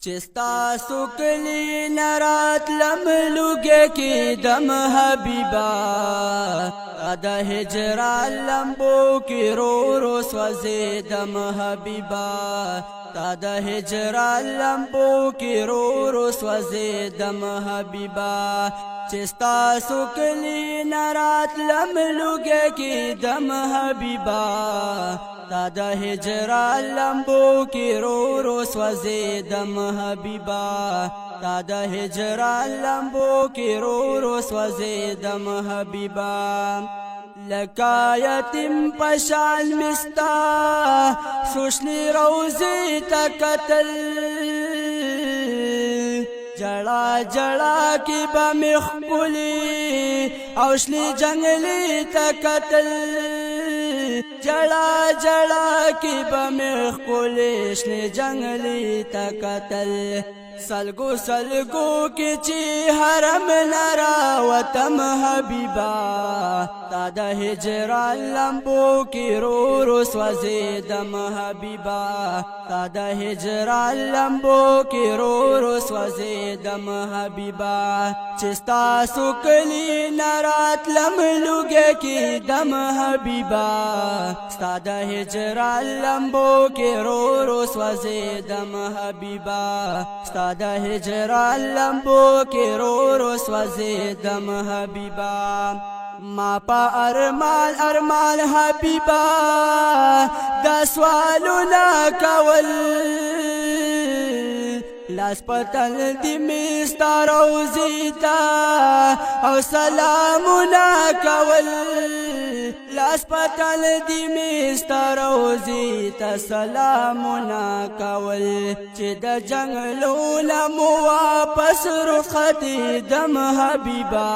چستا سکلی نرات لملوگے کی دم حبیبا ادا ہجران لمبو کی رو رو سوزے دم حبیبا تادا ہجران لمبو کی رو رو سوزے دم حبیبا چستا سکلی نرات لملوگے کی دم حبیبا تادا ہجران لمبو کی رو رو سوزے دم حبیبا تادا ہجران لمبو کی رو رو سوزے دم حبیبا لکا یتیم پشان مستا سوشنی روزی تکتل جڑا جڑا کی بمخ کلی اوشلی جنگلی تکتل جڑا جڑا کی بمخ کلی اشلی جنگلی تکتل سلگو سلگو کی چی حرم نرا وطم حبیبا تادا ہجران لمبو کی رو رو سوزے دم حبیبا تادا ہجران لمبو کی رو رو سوزے دم حبیبا چستا سکلی نرات لملوگے کی دم حبیبا تادا ہجران لمبو کی رو رو سوزے دم حبیبا تادا ہجران لمبو کی رو رو سوزے دم حبیبا ما پا ارمان ارمان حبیبا دا سوالونا کول لاس پتل دی مستا روزیتا او سلامونا کول لاس پتل دی مستا روزیتا سلامونا کول چی دا جنگلونا مو واپس رختی دم حبیبا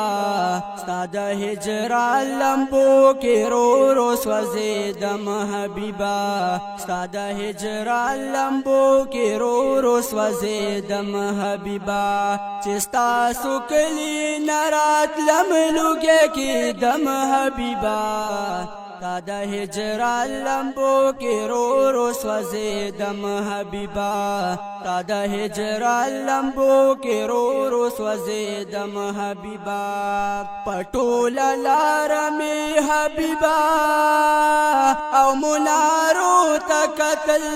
ستا دا ہجران لمبو کی رو رو سوزے دم حبیبا ستا دا ہجران لمبو کی رو رو سوزے دم حبیبا چستا سکلی نرات لملوگے کی دم حبیبا تادا ہجران لمبو کی رو رو سوزے دم حبیبا تادا ہجران لمبو کی رو رو سوزے دم حبیبا پٹول لارا میں حبیبا او منارو تکتل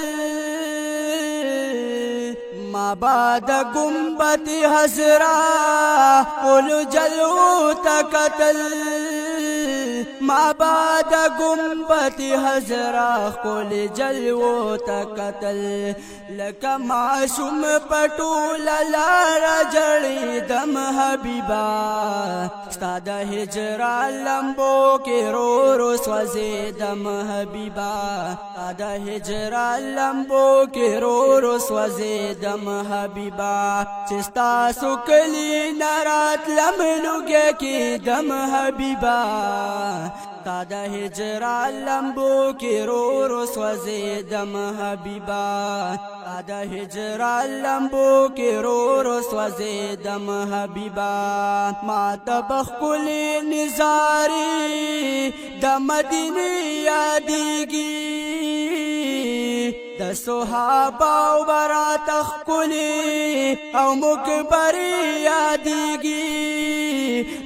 ما بعد گنبت حضرا قل جلو تکتل ما بعد گنبت حضرا قل جلو تکتل لکا معصوم پٹول لارا جڑی دم حبیبا ستادا ہجران لمبو کی رو رو سوزے دم حبیبا ستادا ہجران لمبو کی رو رو سوزے دم حبیبا چستا سکلی نرات لملوگے کی دم حبیبا تادا ہجران لمبو کی رو رو سوزے دم حبیبا تادا ہجران لمبو کی رو رو سوزے دم حبیبا ماتا بخکلی نزاری دا مدینی یادیگی دا صحابہ و برات اخکلی او مکبری یادیگی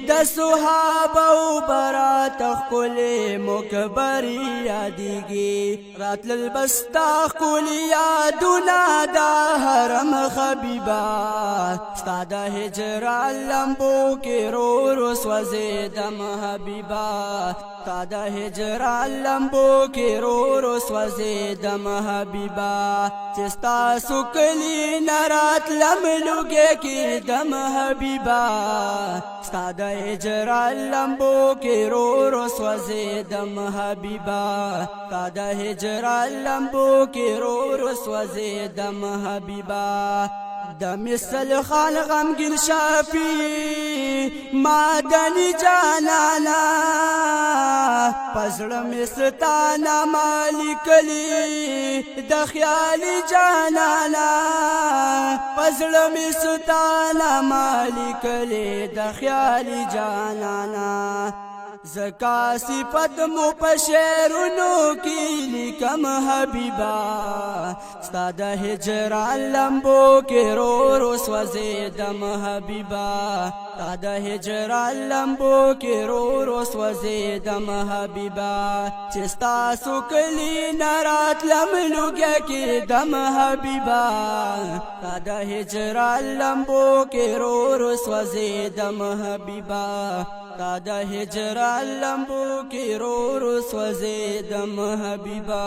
دا صحابہ و برات اخکلی مکبری یادیگی رات للبستا اخکلی یادونا دا حرم حبیبا ستادا ہجران لمبو کی رو رو سوزے دم حبیبا تادا ہجران لمبو کی رو رو سوزے دم حبیبا چستا سکلی نرات لملوگے کی دم حبیبا تادا ہجران لمبو کی رو رو سوزے دم حبیبا تادا ہجران لمبو کی رو رو سوزے دم حبیبا دا مثل خان غمگین شافی مادنی جانانا پزړه مستانا مالک لی د خیالي جانانا پزړه مستانا مالک لی د خیالي جانانا زکا صفت مو په شعرونو کې لیکم حبیبا ستا د هجران لمبو کې رو رو سوځېدم حبیبا ستا د هجران لمبو کې رو رو سوځېدم حبیبا چې ستاسو کلي نه راتلم لوږه کېدم حبیبا ستا د هجران لمبو کې رو رو سوځېدم حبیبا تا د هجران لمبو کې رو رو سوځېدم حبیبا